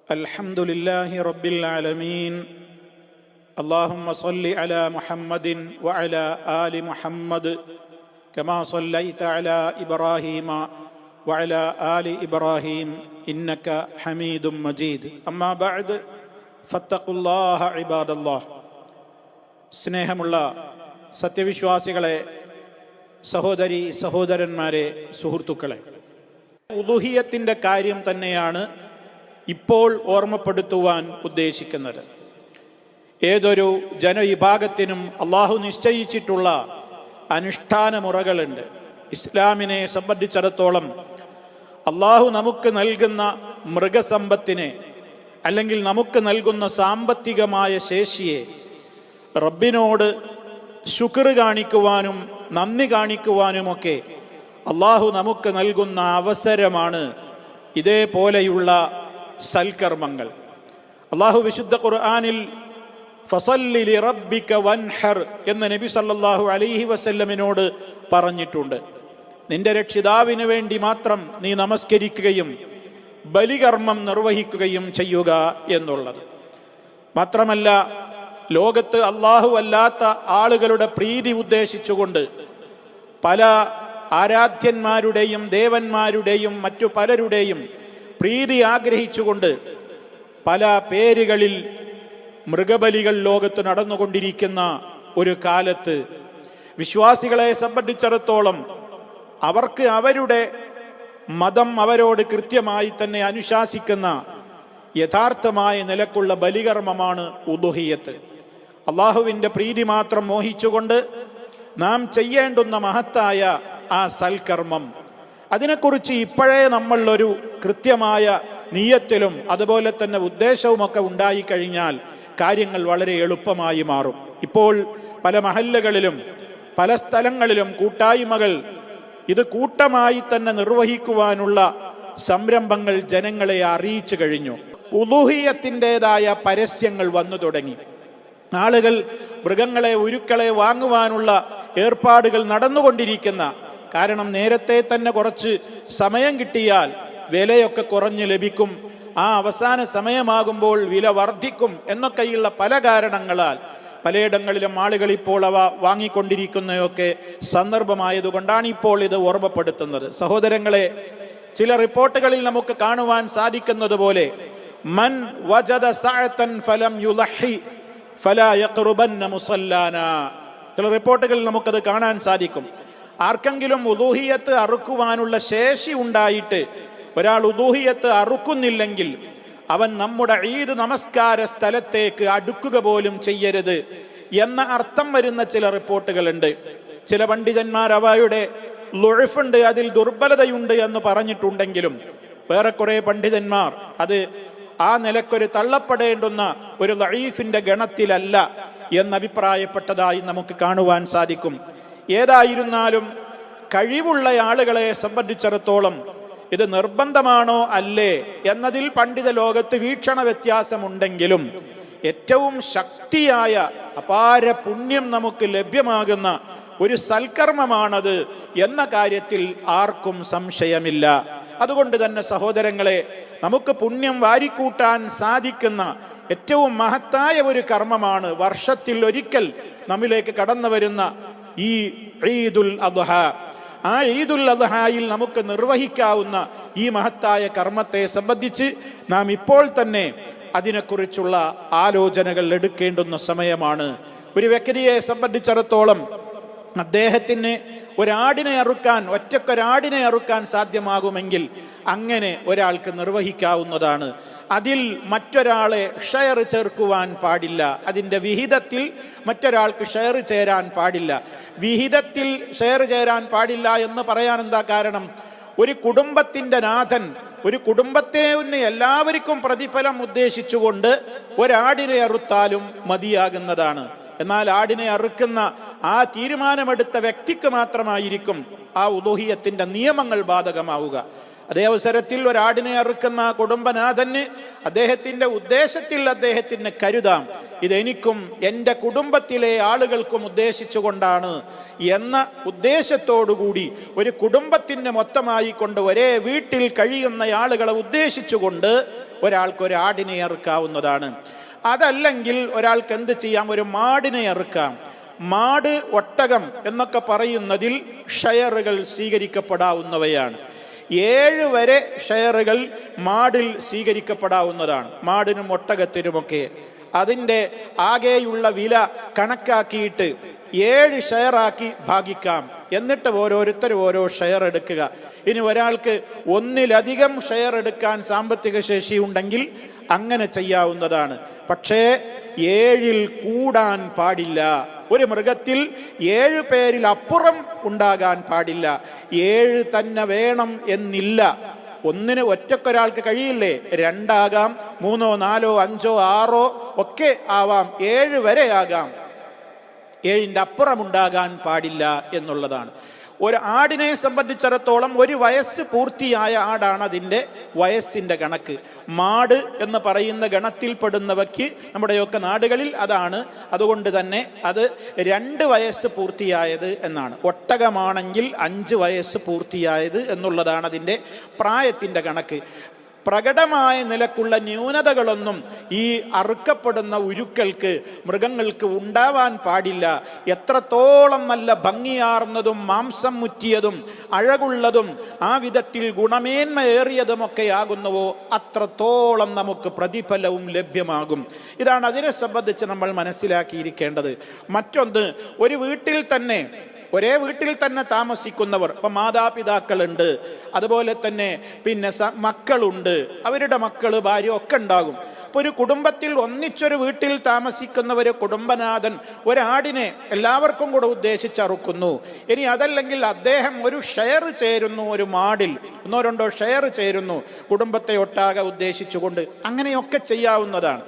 الحمد لله رب العالمين اللهم صل على محمد وعلى آل محمد كما صليت على إبراهيم وعلى آل إبراهيم إنك حميد مجيد أما بعد فاتقوا الله عباد الله. സ്നേഹമുള്ള സത്യവിശ്വാസികളെ, സഹോദരി സഹോദരന്മാരെ, സുഹൃത്തുക്കളെ, ഉലൂഹിയത്തിൻ്റെ കാര്യം തന്നെയാണ് ഇപ്പോൾ ഓർമ്മപ്പെടുത്തുവാൻ ഉദ്ദേശിക്കുന്നത്. ഏതൊരു ജനവിഭാഗത്തിനും അള്ളാഹു നിശ്ചയിച്ചിട്ടുള്ള അനുഷ്ഠാന മുറകളുണ്ട്. ഇസ്ലാമിനെ സംബന്ധിച്ചിടത്തോളം അള്ളാഹു നമുക്ക് നൽകുന്ന മൃഗസമ്പത്തിനെ അല്ലെങ്കിൽ നമുക്ക് നൽകുന്ന സാമ്പത്തികമായ ശേഷിയെ റബ്ബിനോട് ശുക്ർ കാണിക്കുവാനും നന്ദി കാണിക്കുവാനുമൊക്കെ അള്ളാഹു നമുക്ക് നൽകുന്ന അവസരമാണ് ഇതേപോലെയുള്ള സൽക്കർമ്മങ്ങൾ. അള്ളാഹു വിശുദ്ധ ഖുർആനിൽ ഫസല്ലി ലിറബ്ബിക വൻഹർ എന്ന നബി സല്ലല്ലാഹു അലൈഹി വസല്ലമിനോട് പറഞ്ഞിട്ടുണ്ട്. നിന്റെ രക്ഷിതാവിന് വേണ്ടി മാത്രം നീ നമസ്കരിക്കുകയും ബലികർമ്മം നിർവഹിക്കുകയും ചെയ്യുക എന്നുള്ളത്. മാത്രമല്ല, ലോകത്ത് അള്ളാഹു അല്ലാത്ത ആളുകളുടെ പ്രീതി ഉദ്ദേശിച്ചുകൊണ്ട് പല ആരാധ്യന്മാരുടെയും ദേവന്മാരുടെയും മറ്റു പലരുടെയും പ്രീതി ആഗ്രഹിച്ചുകൊണ്ട് പല പേരുകളിൽ മൃഗബലികൾ ലോകത്ത് നടന്നുകൊണ്ടിരിക്കുന്ന ഒരു കാലത്ത് വിശ്വാസികളെ സംബന്ധിച്ചിടത്തോളം അവർക്ക് അവരുടെ മതം അവരോട് കൃത്യമായി തന്നെ അനുശാസിക്കുന്ന യഥാർത്ഥമായ നിലക്കുള്ള ബലികർമ്മമാണ് ഉദുഹിയത്ത്. അള്ളാഹുവിൻ്റെ പ്രീതി മാത്രം മോഹിച്ചുകൊണ്ട് നാം ചെയ്യേണ്ടുന്ന മഹത്തായ ആ സൽക്കർമ്മം, അതിനെക്കുറിച്ച് ഇപ്പോഴേ നമ്മൾ ഒരു കൃത്യമായ നിയ്യത്തിലും അതുപോലെ തന്നെ ഉദ്ദേശവുമൊക്കെ ഉണ്ടായിക്കഴിഞ്ഞാൽ കാര്യങ്ങൾ വളരെ എളുപ്പമായി മാറും. ഇപ്പോൾ പല മഹല്ലുകളിലും പല സ്ഥലങ്ങളിലും കൂട്ടായ്മകൾ ഇത് കൂട്ടമായി തന്നെ നിർവഹിക്കുവാനുള്ള സംരംഭങ്ങൾ ജനങ്ങളെ അറിയിച്ചു കഴിഞ്ഞു. ഉലൂഹിയത്തിൻ്റെതായ പരസ്യങ്ങൾ വന്നു തുടങ്ങി. ആളുകൾ മൃഗങ്ങളെ, ഉരുക്കളെ വാങ്ങുവാനുള്ള ഏർപ്പാടുകൾ നടന്നുകൊണ്ടിരിക്കുന്ന കാരണം നേരത്തെ തന്നെ കുറച്ച് സമയം കിട്ടിയാൽ വിലയൊക്കെ കുറഞ്ഞു ലഭിക്കും, ആ അവസാന സമയമാകുമ്പോൾ വില വർദ്ധിക്കും എന്നൊക്കെയുള്ള പല കാരണങ്ങളാൽ പലയിടങ്ങളിലും ആളുകൾ ഇപ്പോൾ അവ വാങ്ങിക്കൊണ്ടിരിക്കുന്നതൊക്കെ സന്ദർഭമായതുകൊണ്ടാണ് ഇപ്പോൾ ഇത് ഓർമ്മപ്പെടുത്തുന്നത്. സഹോദരങ്ങളെ, ചില റിപ്പോർട്ടുകളിൽ നമുക്ക് കാണുവാൻ സാധിക്കുന്നത് പോലെ മൻ വജദ സഅതൻ ഫലം യുലഹി ഫലാ യഖ്റുബന്ന മുസല്ലാനാ, ചില റിപ്പോർട്ടുകളിൽ നമുക്കത് കാണാൻ സാധിക്കും. ആർക്കെങ്കിലും ഉദൂഹിയത്ത് അറുക്കുവാനുള്ള ശേഷി ഉണ്ടായിട്ട് ഒരാൾ ഉദൂഹിയത്ത് അറുക്കുന്നില്ലെങ്കിൽ അവൻ നമ്മുടെ ഈദ് നമസ്കാര സ്ഥലത്തേക്ക് അടുക്കുക പോലും ചെയ്യരുത് എന്ന അർത്ഥം വരുന്ന ചില റിപ്പോർട്ടുകളുണ്ട്. ചില പണ്ഡിതന്മാർ അവയുടെ ളുഅഫുണ്ട്, അതിൽ ദുർബലതയുണ്ട് എന്ന് പറഞ്ഞിട്ടുണ്ടെങ്കിലും വേറെ കുറെ പണ്ഡിതന്മാർ അത് ആ നിലക്കൊരു തള്ളപ്പെടേണ്ടുന്ന ഒരു ലഈഫിന്റെ ഗണത്തിലല്ല എന്നഭിപ്രായപ്പെട്ടതായി നമുക്ക് കാണുവാൻ സാധിക്കും. ഏതായിരുന്നാലും കഴിവുള്ള ആളുകളെ സംബന്ധിച്ചിടത്തോളം ഇത് നിർബന്ധമാണോ അല്ലേ എന്നതിൽ പണ്ഡിത ലോകത്ത് വീക്ഷണ വ്യത്യാസമുണ്ടെങ്കിലും ഏറ്റവും ശക്തിയായ അപാര പുണ്യം നമുക്ക് ലഭ്യമാകുന്ന ഒരു സൽക്കർമ്മമാണത് എന്ന കാര്യത്തിൽ ആർക്കും സംശയമില്ല. അതുകൊണ്ട് തന്നെ സഹോദരങ്ങളെ, നമുക്ക് പുണ്യം വാരിക്കൂട്ടാൻ സാധിക്കുന്ന ഏറ്റവും മഹത്തായ ഒരു കർമ്മമാണ് വർഷത്തിൽ ഒരിക്കൽ നമ്മിലേക്ക് കടന്നു വരുന്ന ഈ ഈദുൽ അദ്ഹ. ആ ഈദുൽ അദ്ഹയിൽ നമുക്ക് നിർവഹിക്കാവുന്ന ഈ മഹത്തായ കർമ്മത്തെ സംബന്ധിച്ച് നാം ഇപ്പോൾ തന്നെ അതിനെക്കുറിച്ചുള്ള ആലോചനകൾ എടുക്കേണ്ടുന്ന സമയമാണ്. ഒരു വ്യക്തിയെ സംബന്ധിച്ചിടത്തോളം അദ്ദേഹത്തിന് ഒരാടിനെ അറുക്കാൻ, ഒറ്റക്കൊരാടിനെ അറുക്കാൻ സാധ്യമാകുമെങ്കിൽ അങ്ങനെ ഒരാൾക്ക് നിർവഹിക്കാവുന്നതാണ്. അതിൽ മറ്റൊരാളെ ഷെയർ ചേർക്കുവാൻ പാടില്ല. അതിൻ്റെ വിഹിതത്തിൽ മറ്റൊരാൾക്ക് ഷെയർ ചേരാൻ പാടില്ല. വിഹിതത്തിൽ ഷെയർ ചേരാൻ പാടില്ല എന്ന് പറയാൻ എന്താ കാരണം? ഒരു കുടുംബത്തിൻ്റെ നാഥൻ ഒരു കുടുംബത്തെ എല്ലാവർക്കും പ്രതിഫലം ഉദ്ദേശിച്ചുകൊണ്ട് ഒരാടിനെ അറുത്താലും മതിയാകുന്നതാണ്. എന്നാൽ ആടിനെ അറുക്കുന്ന ആ തീരുമാനമെടുത്ത വ്യക്തിക്ക് മാത്രമായിരിക്കും ആ ഉലൂഹിയത്തിൻ്റെ നിയമങ്ങൾ ബാധകമാവുക. അതേ അവസരത്തിൽ ഒരാടിനെ അറുക്കുന്ന കുടുംബനാഥന് അദ്ദേഹത്തിൻ്റെ ഉദ്ദേശത്തിൽ അദ്ദേഹത്തിന് കരുതാം, ഇതെനിക്കും എൻ്റെ കുടുംബത്തിലെ ആളുകൾക്കും ഉദ്ദേശിച്ചുകൊണ്ടാണ് എന്ന ഉദ്ദേശത്തോടുകൂടി ഒരു കുടുംബത്തിൻ്റെ മൊത്തമായി കൊണ്ട് ഒരേ വീട്ടിൽ കഴിയുന്ന ആളുകളെ ഉദ്ദേശിച്ചുകൊണ്ട് ഒരാൾക്ക് ഒരു ആടിനെ അറുക്കാവുന്നതാണ്. അതല്ലെങ്കിൽ ഒരാൾക്ക് എന്ത് ചെയ്യാം? ഒരു മാടിനെ അറുക്കാം. മാട്, ഒട്ടകം എന്നൊക്കെ പറയുന്നതിൽ ഷെയറുകൾ സ്വീകരിക്കപ്പെടാവുന്നവയാണ്. 7 വരെ ഷെയറുകൾ മാടിൽ സ്വീകരിക്കപ്പെടാവുന്നതാണ്. മാടിനും ഒട്ടകത്തിനുമൊക്കെ അതിൻ്റെ ആകെയുള്ള വില കണക്കാക്കിയിട്ട് 7 ഷെയറാക്കി ഭാഗിക്കാം. എന്നിട്ട് ഓരോരുത്തരും ഓരോ ഷെയർ എടുക്കുക. ഇനി ഒരാൾക്ക് ഒന്നിലധികം ഷെയർ എടുക്കാൻ സാമ്പത്തിക ശേഷി ഉണ്ടെങ്കിൽ അങ്ങനെ ചെയ്യാവുന്നതാണ്. പക്ഷേ 7ൽ കൂടാൻ പാടില്ല. ഒരു മൃഗത്തിൽ 7 പേരിൽ അപ്പുറം ഉണ്ടാകാൻ പാടില്ല. 7 തന്നെ വേണം എന്നില്ല. ഒന്നിന് ഒറ്റക്കൊരാൾക്ക് കഴിയില്ലേ? 2 ആകാം, 3, 4, 5, 6 ഒക്കെ ആവാം. 7 വരെ ആകാം. 7ൻ്റെ അപ്പുറം ഉണ്ടാകാൻ പാടില്ല എന്നുള്ളതാണ്. ഒരു ആടിനെ സംബന്ധിച്ചിടത്തോളം 1 വയസ്സ് പൂർത്തിയായ ആടാണ് അതിൻ്റെ വയസ്സിൻ്റെ കണക്ക്. മാട് എന്ന് പറയുന്ന ഗണത്തിൽപ്പെടുന്നവയ്ക്ക് നമ്മുടെയൊക്കെ നാടുകളിൽ അതാണ്. അതുകൊണ്ട് തന്നെ അത് 2 വയസ്സ് പൂർത്തിയായത് എന്നാണ്. ഒട്ടകമാണെങ്കിൽ 5 വയസ്സ് പൂർത്തിയായത് എന്നുള്ളതാണ് അതിൻ്റെ പ്രായത്തിൻ്റെ കണക്ക്. പ്രകടമായ നിലക്കുള്ള ന്യൂനതകളൊന്നും ഈ അറുക്കപ്പെടുന്ന ഉരുക്കൾക്ക്, മൃഗങ്ങൾക്ക് ഉണ്ടാവാൻ പാടില്ല. എത്രത്തോളം നല്ല ഭംഗിയാർന്നതും മാംസം മുറ്റിയതും അഴകുള്ളതും ആ വിധത്തിൽ ഗുണമേന്മയേറിയതുമൊക്കെ ആകുന്നുവോ അത്രത്തോളം നമുക്ക് പ്രതിഫലവും ലഭ്യമാകും. ഇതാണ് അതിനെ സംബന്ധിച്ച് നമ്മൾ മനസ്സിലാക്കിയിരിക്കേണ്ടത്. മറ്റൊന്ന്, ഒരു വീട്ടിൽ തന്നെ, ഒരേ വീട്ടിൽ തന്നെ താമസിക്കുന്നവർ, ഇപ്പം മാതാപിതാക്കളുണ്ട്, അതുപോലെ തന്നെ പിന്നെ മക്കളുണ്ട്, അവരുടെ മക്കൾ, ഭാര്യ ഒക്കെ ഉണ്ടാകും. അപ്പോൾ ഒരു കുടുംബത്തിൽ ഒന്നിച്ചൊരു വീട്ടിൽ താമസിക്കുന്നവർ, കുടുംബനാഥൻ ഒരാടിനെ എല്ലാവർക്കും കൂടെ ഉദ്ദേശിച്ചറുക്കുന്നു. ഇനി അതല്ലെങ്കിൽ അദ്ദേഹം ഒരു ഷെയർ ചേരുന്നു, ഒരു മാടിൽ 1, 2 ഷെയർ ചേരുന്നു കുടുംബത്തെ ഒട്ടാകെ ഉദ്ദേശിച്ചുകൊണ്ട്, അങ്ങനെയൊക്കെ ചെയ്യാവുന്നതാണ്.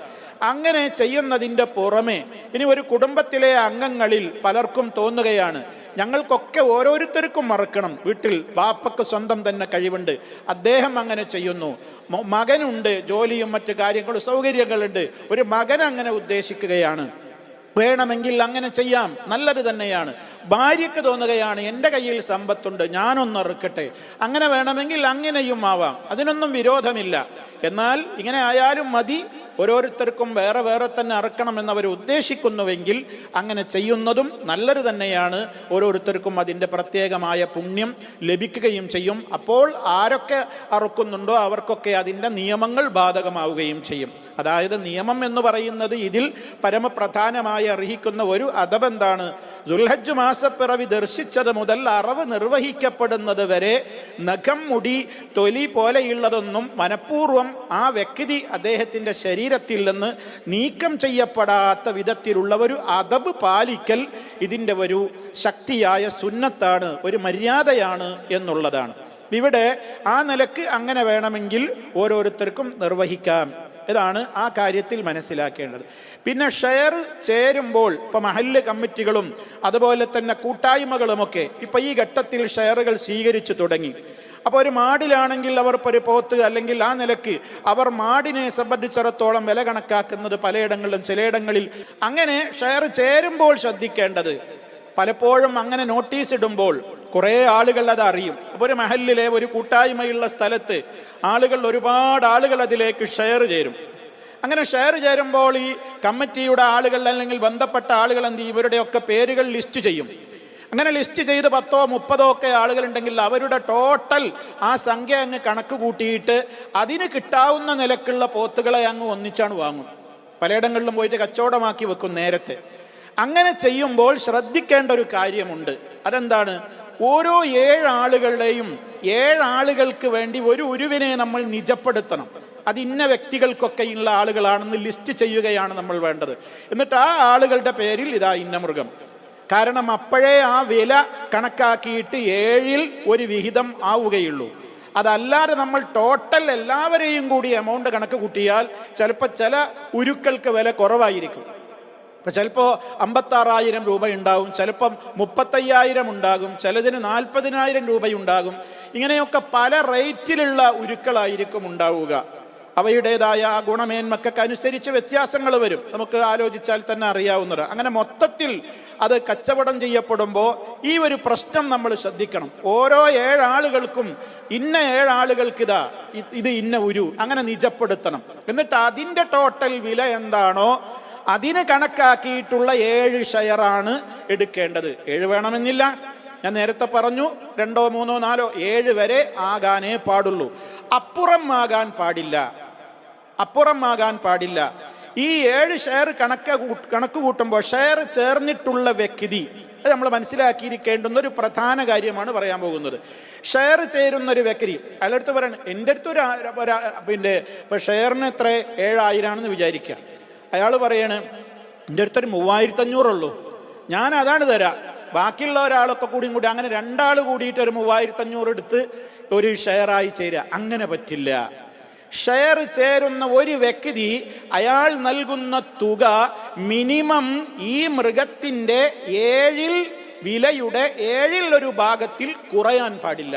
അങ്ങനെ ചെയ്യുന്നതിൻ്റെ പുറമെ ഇനി ഒരു കുടുംബത്തിലെ അംഗങ്ങളിൽ പലർക്കും തോന്നുകയാണ്, ഞങ്ങൾക്കൊക്കെ ഓരോരുത്തർക്കും മറക്കണം. വീട്ടിൽ ബാപ്പക്ക് സ്വന്തം തന്നെ കഴിവുണ്ട്, അദ്ദേഹം അങ്ങനെ ചെയ്യുന്നു. മകനുണ്ട്, ജോലിയും മറ്റു കാര്യങ്ങളും സൗകര്യങ്ങളുണ്ട്, ഒരു മകൻ അങ്ങനെ ഉദ്ദേശിക്കുകയാണ്, വേണമെങ്കിൽ അങ്ങനെ ചെയ്യാം, നല്ലത് തന്നെയാണ്. ഭാര്യയ്ക്ക് തോന്നുകയാണ്, എൻ്റെ കയ്യിൽ സമ്പത്തുണ്ട്, ഞാനൊന്ന് ഇറക്കട്ടെ, അങ്ങനെ വേണമെങ്കിൽ അങ്ങനെയും ആവാം, അതിനൊന്നും വിരോധമില്ല. എന്നാൽ ഇങ്ങനെ ആയാലും മതി, ഓരോരുത്തർക്കും വേറെ വേറെ തന്നെ അറക്കണമെന്നവർ ഉദ്ദേശിക്കുന്നുവെങ്കിൽ അങ്ങനെ ചെയ്യുന്നതും നല്ലത് തന്നെയാണ്. ഓരോരുത്തർക്കും അതിൻ്റെ പ്രത്യേകമായ പുണ്യം ലഭിക്കുകയും ചെയ്യും. അപ്പോൾ ആരൊക്കെ അറുക്കുന്നുണ്ടോ അവർക്കൊക്കെ അതിൻ്റെ നിയമങ്ങൾ ബാധകമാവുകയും ചെയ്യും. അതായത് നിയമം എന്ന് പറയുന്നത് ഇതിൽ പരമപ്രധാനമായി അർഹിക്കുന്ന ഒരു അദബ് എന്താണ്? ദുൽഹജ്ജ് മാസപ്പിറവി ദർശിച്ചത് മുതൽ അറവ് നിർവഹിക്കപ്പെടുന്നത് വരെ നഖം, മുടി, തൊലി പോലെയുള്ളതൊന്നും മനഃപൂർവ്വം ആ വ്യക്തി അദ്ദേഹത്തിൻ്റെ ശരീരത്തിൽ നിന്ന് നീക്കം ചെയ്യപ്പെടാത്ത വിധത്തിലുള്ള ഒരു അദബ് പാലിക്കൽ ഇതിൻ്റെ ഒരു ശക്തിയായ സുന്നത്താണ്, ഒരു മര്യാദയാണ് എന്നുള്ളതാണ്. ഇവിടെ ആ നിലക്ക് അങ്ങനെ വേണമെങ്കിൽ ഓരോരുത്തർക്കും നിർവഹിക്കാം. ഇതാണ് ആ കാര്യത്തിൽ മനസ്സിലാക്കേണ്ടത്. പിന്നെ ഷെയർ ചേരുമ്പോൾ ഇപ്പം മഹല്ല് കമ്മിറ്റികളും അതുപോലെ തന്നെ കൂട്ടായ്മകളുമൊക്കെ ഇപ്പം ഈ ഘട്ടത്തിൽ ഷെയറുകൾ സ്വീകരിച്ചു തുടങ്ങി. അപ്പോൾ ഒരു മാടിലാണെങ്കിൽ അവർ ഒരു പോത്ത് അല്ലെങ്കിൽ ആ നിലക്ക് അവർ മാടിനെ സംബന്ധിച്ചിടത്തോളം വില കണക്കാക്കുന്നത് പലയിടങ്ങളിലും, ചിലയിടങ്ങളിൽ അങ്ങനെ ഷെയർ ചേരുമ്പോൾ ശ്രദ്ധിക്കേണ്ടത്, പലപ്പോഴും അങ്ങനെ നോട്ടീസ് ഇടുമ്പോൾ കുറേ ആളുകൾ അത് അറിയും. അപ്പോൾ ഒരു മഹല്ലിലെ ഒരു കൂട്ടായ്മയുള്ള സ്ഥലത്ത് ഒരുപാട് ആളുകൾ അതിലേക്ക് ഷെയർ ചേരും. അങ്ങനെ ഷെയർ ചേരുമ്പോൾ ഈ കമ്മിറ്റിയുടെ ആളുകൾ അല്ലെങ്കിൽ ബന്ധപ്പെട്ട ആളുകൾ എന്ത് ചെയ്യും? ഇവരുടെയൊക്കെ പേരുകൾ ലിസ്റ്റ് ചെയ്യും. അങ്ങനെ ലിസ്റ്റ് ചെയ്ത് 10, 30 ഒക്കെ ആളുകളുണ്ടെങ്കിൽ അവരുടെ ടോട്ടൽ ആ സംഖ്യ അങ്ങ് കണക്ക് കൂട്ടിയിട്ട് അതിന് കിട്ടാവുന്ന നിലക്കുള്ള പോത്തുകളെ അങ്ങ് ഒന്നിച്ചാണ് വാങ്ങും. പലയിടങ്ങളിലും പോയിട്ട് കച്ചവടമാക്കി വെക്കും നേരത്തെ. അങ്ങനെ ചെയ്യുമ്പോൾ ശ്രദ്ധിക്കേണ്ട ഒരു കാര്യമുണ്ട്. അതെന്താണ്? ഓരോ 7 ആളുകളുടെയും 7 ആളുകൾക്ക് വേണ്ടി ഒരു ഉരുവിനെ നമ്മൾ നിജപ്പെടുത്തണം. അത് ഇന്ന വ്യക്തികൾക്കൊക്കെയുള്ള ആളുകളാണെന്ന് ലിസ്റ്റ് ചെയ്യുകയാണ് നമ്മൾ വേണ്ടത്. എന്നിട്ട് ആ ആളുകളുടെ പേരിൽ ഇതാ ഇന്ന മൃഗം. കാരണം അപ്പോഴേ ആ വില കണക്കാക്കിയിട്ട് 7ൽ ഒരു വിഹിതം ആവുകയുള്ളൂ. അതല്ലാതെ നമ്മൾ ടോട്ടൽ എല്ലാവരെയും കൂടി എമൗണ്ട് കണക്ക് കൂട്ടിയാൽ ചിലപ്പോൾ ചില ഉരുക്കൾക്ക് വില കുറവായിരിക്കും. ഇപ്പം ചിലപ്പോൾ 56,000 രൂപ ഉണ്ടാകും, ചിലപ്പം 35,000 ഉണ്ടാകും, ചിലതിന് 40,000 രൂപയുണ്ടാകും. ഇങ്ങനെയൊക്കെ പല റേറ്റിലുള്ള ഉരുക്കളായിരിക്കും ഉണ്ടാവുക. അവയുടേതായ ആ ഗുണമേന്മക്കൊക്കെ അനുസരിച്ച് വ്യത്യാസങ്ങൾ വരും. നമുക്ക് ആലോചിച്ചാൽ തന്നെ അറിയാവുന്നതാണ്. അങ്ങനെ മൊത്തത്തിൽ അത് കച്ചവടം ചെയ്യപ്പെടുമ്പോൾ ഈ ഒരു പ്രശ്നം നമ്മൾ ശ്രദ്ധിക്കണം. ഓരോ 7 ആളുകൾക്കും ഇന്ന 7 ആളുകൾക്ക് ഇത് ഇന്ന ഉരു അങ്ങനെ നിജപ്പെടുത്തണം. എന്നിട്ട് അതിൻ്റെ ടോട്ടൽ വില എന്താണോ അതിന് കണക്കാക്കിയിട്ടുള്ള 7 ഷെയറാണ് എടുക്കേണ്ടത്. 7 വേണമെന്നില്ല. ഞാൻ നേരത്തെ പറഞ്ഞു 2, 3, 4, 7 വരെ ആകാനേ പാടുള്ളൂ. അപ്പുറം ആകാൻ പാടില്ല. ഈ 7 ഷെയർ കണക്ക് കൂട്ടുമ്പോൾ ഷെയർ ചേർന്നിട്ടുള്ള വ്യക്തി, അത് നമ്മൾ മനസ്സിലാക്കിയിരിക്കേണ്ടുന്ന ഒരു പ്രധാന കാര്യമാണ് പറയാൻ പോകുന്നത്. ഷെയർ ചേരുന്ന ഒരു വ്യക്തി അയാളടുത്ത് പറയണം, എൻ്റെ അടുത്ത് പിന്നെ ഇപ്പം ഷെയറിന് എത്ര 7,000 വിചാരിക്കുക. അയാൾ പറയാണ് എൻ്റെ അടുത്തൊരു 3,500 ഉള്ളൂ, ഞാൻ അതാണ് തരാം. ബാക്കിയുള്ള ഒരാളൊക്കെ കൂടി അങ്ങനെ 2 ആൾ കൂടിയിട്ട് ഒരു 3,500 എടുത്ത് ഒരു ഷെയറായി ചേരുക. അങ്ങനെ പറ്റില്ല. ഷെയർ ചേരുന്ന ഒരു വ്യക്തി അയാൾ നൽകുന്ന തുക മിനിമം ഈ മൃഗത്തിൻ്റെ വിലയുടെ 7 ഭാഗത്തിൽ കുറയാൻ പാടില്ല.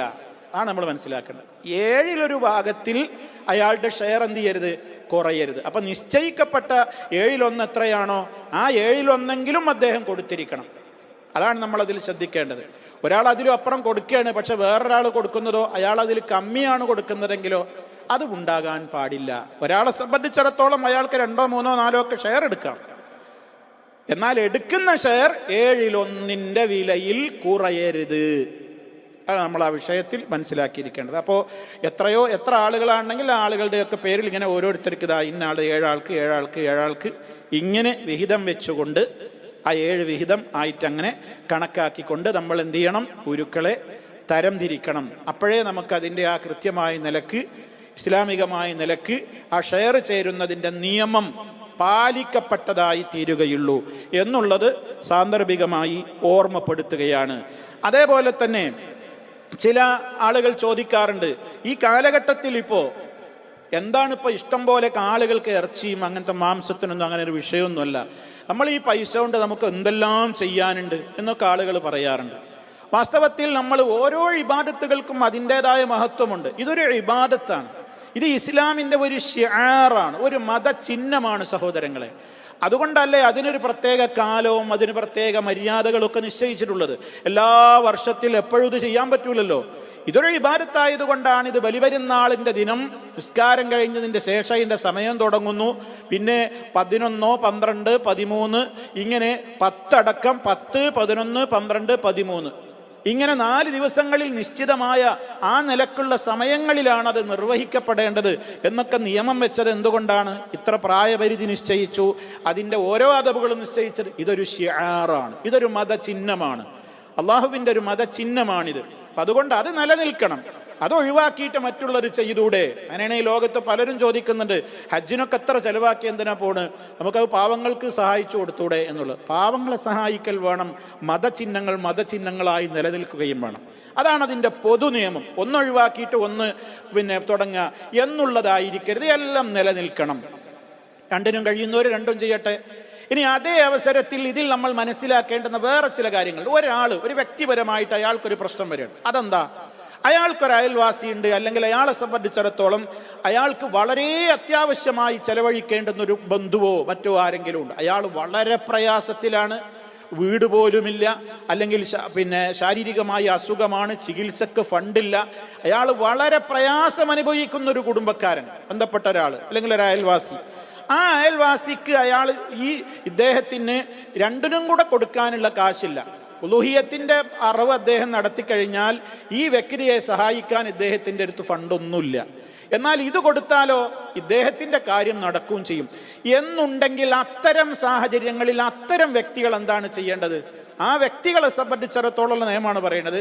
ആണ് നമ്മൾ മനസ്സിലാക്കേണ്ടത്. 7 ഭാഗത്തിൽ അയാളുടെ ഷെയർ എന്ത് ചെയ്യരുത്, കുറയരുത്. അപ്പൊ നിശ്ചയിക്കപ്പെട്ട 7 എത്രയാണോ ആ 7 അദ്ദേഹം കൊടുത്തിരിക്കണം. അതാണ് നമ്മളതിൽ ശ്രദ്ധിക്കേണ്ടത്. ഒരാൾ അതിലും അപ്പുറം കൊടുക്കുകയാണ്, പക്ഷെ വേറൊരാൾ കൊടുക്കുന്നതോ അയാൾ അതിൽ കമ്മിയാണ് കൊടുക്കുന്നതെങ്കിലോ അത് ഉണ്ടാകാൻ പാടില്ല. ഒരാളെ സംബന്ധിച്ചിടത്തോളം അയാൾക്ക് 2, 3, 4 ഒക്കെ ഷെയർ എടുക്കാം. എന്നാൽ എടുക്കുന്ന ഷെയർ 7 വിലയിൽ കുറയരുത്. അത് നമ്മൾ ആ വിഷയത്തിൽ മനസ്സിലാക്കിയിരിക്കേണ്ടത്. അപ്പോൾ എത്ര ആളുകളാണെങ്കിൽ ആ ആളുകളുടെയൊക്കെ പേരിൽ ഇങ്ങനെ ഓരോരുത്തർക്ക് ഇന്ന ആൾ 7 ആൾക്ക് ഇങ്ങനെ വിഹിതം വെച്ചുകൊണ്ട് ആ 7 വിഹിതം ആയിട്ട് അങ്ങനെ കണക്കാക്കിക്കൊണ്ട് നമ്മൾ എന്ത് ചെയ്യണം, ഉരുക്കളെ തരംതിരിക്കണം. അപ്പോഴേ നമുക്കതിൻ്റെ ആ കൃത്യമായ നിലക്ക്, ഇസ്ലാമികമായ നിലക്ക് ആ ഷെയർ ചേരുന്നതിൻ്റെ നിയമം പാലിക്കപ്പെട്ടതായി തീരുകയുള്ളൂ എന്നുള്ളത് സാന്ദർഭികമായി ഓർമ്മപ്പെടുത്തുകയാണ്. അതേപോലെ തന്നെ ചില ആളുകൾ ചോദിക്കാറുണ്ട്, ഈ കാലഘട്ടത്തിൽ ഇപ്പോൾ എന്താണ് ഇഷ്ടം പോലെ ആളുകൾക്ക് ഇറച്ചിയും അങ്ങനത്തെ മാംസത്തിനൊന്നും അങ്ങനെ ഒരു വിഷയമൊന്നുമല്ല, നമ്മൾ ഈ പൈസ കൊണ്ട് നമുക്ക് എന്തെല്ലാം ചെയ്യാനുണ്ട് എന്നൊക്കെ ആളുകൾ പറയാറുണ്ട്. വാസ്തവത്തിൽ നമ്മൾ ഓരോ ഇബാദത്തുകൾക്കും അതിൻ്റെതായ മഹത്വമുണ്ട്. ഇതൊരു ഇബാദത്താണ്. ഇത് ഇസ്ലാമിൻ്റെ ഒരു ശിആറാണ്, ഒരു മതചിഹ്നമാണ് സഹോദരങ്ങളെ. അതുകൊണ്ടല്ലേ അതിനൊരു പ്രത്യേക കാലവും അതിന് പ്രത്യേക മര്യാദകളൊക്കെ നിശ്ചയിച്ചിട്ടുള്ളത്. എല്ലാ വർഷത്തിൽ എപ്പോഴും ഇത് ചെയ്യാൻ പറ്റൂലല്ലോ. ഇതൊരു ഇബാദത്തായതുകൊണ്ടാണ്. ഇത് ബലിപെരുന്നാളിൻ്റെ ദിനം നിസ്കാരം കഴിഞ്ഞതിൻ്റെ ശേഷം ഇതിൻ്റെ സമയം തുടങ്ങുന്നു. പിന്നെ 11, 12, 13 ഇങ്ങനെ 10 അടക്കം 10, 11, 12, 13 ഇങ്ങനെ 4 ദിവസങ്ങളിൽ നിശ്ചിതമായ ആ നിലക്കുള്ള സമയങ്ങളിലാണ് അത് നിർവഹിക്കപ്പെടേണ്ടത് എന്നൊക്കെ നിയമം വെച്ചത് എന്തുകൊണ്ടാണ്? ഇത്ര പ്രായപരിധി നിശ്ചയിച്ചു, അതിൻ്റെ ഓരോ അദബുകളും നിശ്ചയിച്ചത്. ഇതൊരു ശിആറാണ്, ഇതൊരു മതചിഹ്നമാണ്, അള്ളാഹുവിൻ്റെ ഒരു മതചിഹ്നമാണിത്. അപ്പം അതുകൊണ്ട് അത് നിലനിൽക്കണം. അത് ഒഴിവാക്കിയിട്ട് മറ്റുള്ളവർ ചെയ്തൂടെ? അങ്ങനെയാണ് ഈ ലോകത്ത് പലരും ചോദിക്കുന്നുണ്ട്, ഹജ്ജിനൊക്കെ എത്ര ചെലവാക്കി എന്തിനാ പോണ്, നമുക്കത് പാവങ്ങൾക്ക് സഹായിച്ചു കൊടുത്തൂടെ എന്നുള്ളത്. പാവങ്ങളെ സഹായിക്കൽ വേണം, മതചിഹ്നങ്ങളായി നിലനിൽക്കുകയും വേണം. അതാണ് അതിൻ്റെ പൊതു നിയമം. ഒന്നൊഴിവാക്കിയിട്ട് ഒന്ന് തുടങ്ങുക എന്നുള്ളതായിരിക്കരുത്. എല്ലാം നിലനിൽക്കണം. രണ്ടിനും കഴിയുന്നവർ രണ്ടും ചെയ്യട്ടെ. ഇനി അതേ അവസരത്തിൽ ഇതിൽ നമ്മൾ മനസ്സിലാക്കേണ്ടുന്ന വേറെ ചില കാര്യങ്ങൾ. ഒരു വ്യക്തിപരമായിട്ട് അയാൾക്കൊരു പ്രശ്നം വരികയാണ്. അതെന്താ? അയാൾക്കൊരു അയൽവാസിയുണ്ട്, അല്ലെങ്കിൽ അയാളെ സംബന്ധിച്ചിടത്തോളം അയാൾക്ക് വളരെ അത്യാവശ്യമായി ചെലവഴിക്കേണ്ടുന്നൊരു ബന്ധുവോ മറ്റോ ആരെങ്കിലും ഉണ്ട്. അയാൾ വളരെ പ്രയാസത്തിലാണ്, വീട് പോലുമില്ല, അല്ലെങ്കിൽ ശാരീരികമായ അസുഖമാണ്, ചികിത്സക്ക് ഫണ്ടില്ല. അയാൾ വളരെ പ്രയാസം അനുഭവിക്കുന്ന ഒരു കുടുംബക്കാരൻ, ബന്ധപ്പെട്ട ഒരാൾ, അല്ലെങ്കിൽ ഒരു അയൽവാസി. ആ അയൽവാസിക്ക് ഇദ്ദേഹത്തിന് രണ്ടിനും കൂടെ കൊടുക്കാനുള്ള കാശില്ല. ഉലൂഹിയത്തിൻ്റെ അറിവ് അദ്ദേഹം നടത്തിക്കഴിഞ്ഞാൽ ഈ വ്യക്തിയെ സഹായിക്കാൻ ഇദ്ദേഹത്തിൻ്റെ അടുത്ത് ഫണ്ടൊന്നുമില്ല. എന്നാൽ ഇത് കൊടുത്താലോ ഇദ്ദേഹത്തിൻ്റെ കാര്യം നടക്കുകയും ചെയ്യും എന്നുണ്ടെങ്കിൽ അത്തരം സാഹചര്യങ്ങളിൽ അത്തരം വ്യക്തികൾ എന്താണ് ചെയ്യേണ്ടത്? ആ വ്യക്തികളെ സംബന്ധിച്ചിടത്തോളം നിയമമാണ് പറയുന്നത്,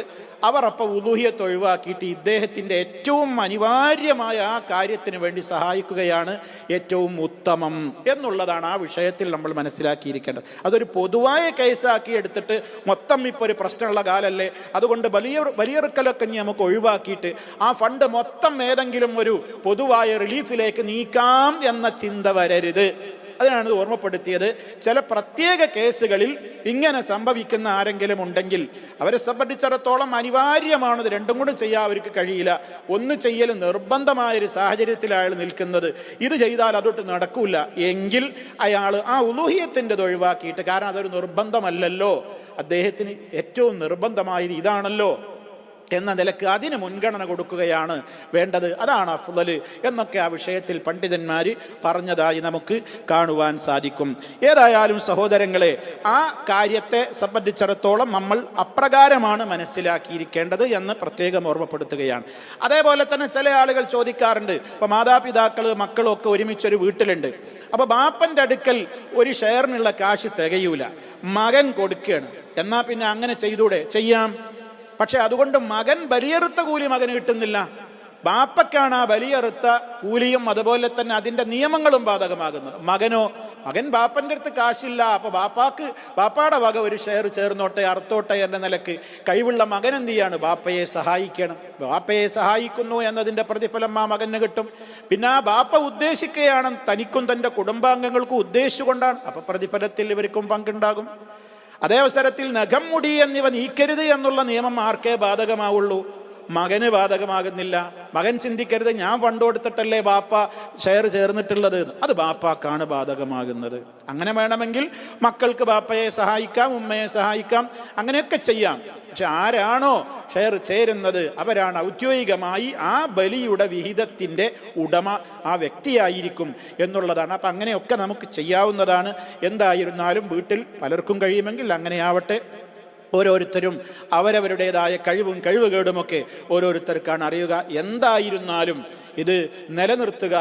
അവർ അപ്പോൾ ഉലൂഹിയത്ത് ഒഴിവാക്കിയിട്ട് ഇദ്ദേഹത്തിൻ്റെ ഏറ്റവും അനിവാര്യമായ ആ കാര്യത്തിന് വേണ്ടി സഹായിക്കുകയാണ് ഏറ്റവും ഉത്തമം എന്നുള്ളതാണ് ആ വിഷയത്തിൽ നമ്മൾ മനസ്സിലാക്കിയിരിക്കേണ്ടത്. അതൊരു പൊതുവായ കേസാക്കി എടുത്തിട്ട് മൊത്തം ഇപ്പോൾ ഒരു പ്രശ്നമുള്ള കാലല്ലേ, അതുകൊണ്ട് ബലിയെറുക്കലൊക്കെ നമുക്ക് ഒഴിവാക്കിയിട്ട് ആ ഫണ്ട് മൊത്തം ഏതെങ്കിലും ഒരു പൊതുവായ റിലീഫിലേക്ക് നീക്കാം എന്ന ചിന്ത വരരുത്. അതിനാണ് ഇത് ഓർമ്മപ്പെടുത്തിയത്. ചില പ്രത്യേക കേസുകളിൽ ഇങ്ങനെ സംഭവിക്കുന്ന ആരെങ്കിലും ഉണ്ടെങ്കിൽ അവരെ സംബന്ധിച്ചിടത്തോളം അനിവാര്യമാണത്. രണ്ടും കൂടെ ചെയ്യാൻ അവർക്ക് കഴിയില്ല. ഒന്ന് ചെയ്യൽ നിർബന്ധമായൊരു സാഹചര്യത്തിലാണ് നിൽക്കുന്നത്. ഇത് ചെയ്താൽ അതൊട്ട് നടക്കൂല എങ്കിൽ അയാൾ ആ ഉലൂഹിയത്തിൻ്റെ ഒഴിവാക്കിയിട്ട്, കാരണം അതൊരു നിർബന്ധമല്ലല്ലോ, അദ്ദേഹത്തിന് ഏറ്റവും നിർബന്ധമായത് ഇതാണല്ലോ എന്ന നിലക്ക് അതിന് മുൻഗണന കൊടുക്കുകയാണ് വേണ്ടത്. അതാണ് അഫ്ളൽ എന്നൊക്കെ ആ വിഷയത്തിൽ പണ്ഡിതന്മാർ പറഞ്ഞതായി നമുക്ക് കാണുവാൻ സാധിക്കും. ഏതായാലും സഹോദരങ്ങളെ, ആ കാര്യത്തെ സംബന്ധിച്ചിടത്തോളം നമ്മൾ അപ്രകാരമാണ് മനസ്സിലാക്കിയിരിക്കേണ്ടത് എന്ന് പ്രത്യേകം ഓർമ്മപ്പെടുത്തുകയാണ്. അതേപോലെ തന്നെ ചില ആളുകൾ ചോദിക്കാറുണ്ട്, ഇപ്പോൾ മാതാപിതാക്കൾ മക്കളും ഒക്കെ ഒരുമിച്ചൊരു വീട്ടിലുണ്ട്. അപ്പോൾ ബാപ്പൻ്റെ അടുക്കൽ ഒരു ഷെയറിനുള്ള കാശ് തികയൂല, മകൻ കൊടുക്കുകയാണ്. എന്നാൽ പിന്നെ അങ്ങനെ ചെയ്തൂടെ? ചെയ്യാം. പക്ഷെ അതുകൊണ്ട് മകൻ ബലിയെറുത്ത കൂലി മകന് കിട്ടുന്നില്ല. ബാപ്പയ്ക്കാണ് ആ ബലിയെറുത്ത കൂലിയും അതുപോലെ തന്നെ അതിൻ്റെ നിയമങ്ങളും ബാധകമാകുന്നത്. മകൻ ബാപ്പൻ്റെ അടുത്ത് കാശില്ല, അപ്പോൾ ബാപ്പാടെ വക ഒരു ഷെയർ ചേർന്നോട്ടെ, അറുത്തോട്ടെ എന്ന നിലക്ക് കഴിവുള്ള മകൻ എന്ത് ചെയ്യാണ്? ബാപ്പയെ സഹായിക്കണം. ബാപ്പയെ സഹായിക്കുന്നു എന്നതിൻ്റെ പ്രതിഫലം ആ മകന് കിട്ടും. പിന്നെ ആ ബാപ്പ ഉദ്ദേശിക്കുകയാണ് തനിക്കും തൻ്റെ കുടുംബാംഗങ്ങൾക്കും ഉദ്ദേശിച്ചുകൊണ്ടാണ്, അപ്പോൾ പ്രതിഫലത്തിൽ ഇവർക്കും പങ്കുണ്ടാകും. അതേ അവസരത്തിൽ നഖം മുടി എന്നിവ നീക്കരുത് എന്നുള്ള നിയമം ആർക്കേ ബാധകമാവുള്ളൂ? മകന് ബാധകമാകുന്നില്ല. മകൻ ചിന്തിക്കരുത്, ഞാൻ ഫണ്ട് കൊടുത്തിട്ടല്ലേ ബാപ്പ ഷെയർ ചേർന്നിട്ടുള്ളത്, അത് ബാപ്പാക്കാണ് ബാധകമാകുന്നത്. അങ്ങനെ വേണമെങ്കിൽ മക്കൾക്ക് ബാപ്പയെ സഹായിക്കാം, ഉമ്മയെ സഹായിക്കാം, അങ്ങനെയൊക്കെ ചെയ്യാം. പക്ഷെ ആരാണോ ഷെയർ ചേരുന്നത് അവരാണ് ഔദ്യോഗികമായി ആ ബലിയുടെ വിഹിതത്തിൻ്റെ ഉടമ, ആ വ്യക്തിയായിരിക്കും എന്നുള്ളതാണ്. അപ്പം അങ്ങനെയൊക്കെ നമുക്ക് ചെയ്യാവുന്നതാണ്. എന്തായിരുന്നാലും വീട്ടിൽ പലർക്കും കഴിയുമെങ്കിൽ അങ്ങനെയാവട്ടെ. ഓരോരുത്തരും അവരവരുടേതായ കഴിവുകേടുമൊക്കെ ഓരോരുത്തർക്കാണ് അറിയുക. എന്തായിരുന്നാലും ഇത് നിലനിർത്തുക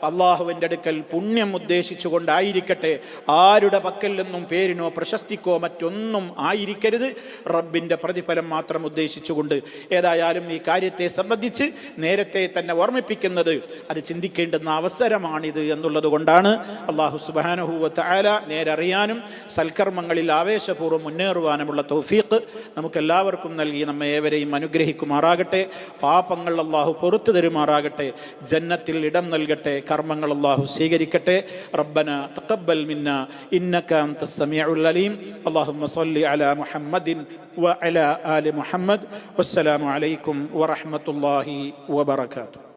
അള്ളാഹുവിൻ്റെ അടുക്കൽ പുണ്യം ഉദ്ദേശിച്ചുകൊണ്ടായിരിക്കട്ടെ. ആരുടെ പക്കൽ നിന്നും പേരിനോ പ്രശസ്തിക്കോ മറ്റൊന്നും ആയിരിക്കരുത്, റബ്ബിൻ്റെ പ്രതിഫലം മാത്രം ഉദ്ദേശിച്ചുകൊണ്ട്. ഏതായാലും ഈ കാര്യത്തെ സംബന്ധിച്ച് നേരത്തെ തന്നെ ഓർമ്മിപ്പിക്കുന്നത് അത് ചിന്തിക്കേണ്ടുന്ന അവസരമാണിത് എന്നുള്ളത് കൊണ്ടാണ്. അള്ളാഹു സുബ്ഹാനഹു വ തആല നേരറിയാനും സൽക്കർമ്മങ്ങളിൽ ആവേശപൂർവ്വം മുന്നേറുവാനുമുള്ള തൗഫീഖ് നമുക്കെല്ലാവർക്കും നൽകി നമ്മെ ഏവരെയും അനുഗ്രഹിക്കുമാറാകട്ടെ. പാപങ്ങൾ അള്ളാഹു പുറത്തു തരുമാറാകട്ടെ. ജന്നത്തിൽ ഇടം നൽകട്ടെ. കർമ്മങ്ങൾ അല്ലാഹു സ്വീകരിക്കട്ടെ. റബ്ബന തഖബ്ബൽ മിന്നാ ഇന്നക അൻതസ് സമീഉൽ അലീം. അല്ലാഹുമ്മ സ്വല്ലി അലാ മുഹമ്മദിൻ വഅലാ ആലി മുഹമ്മദ്. വസ്സലാമു അലൈക്കും വറഹ്മത്തുള്ളാഹി വബറകാതുഹു.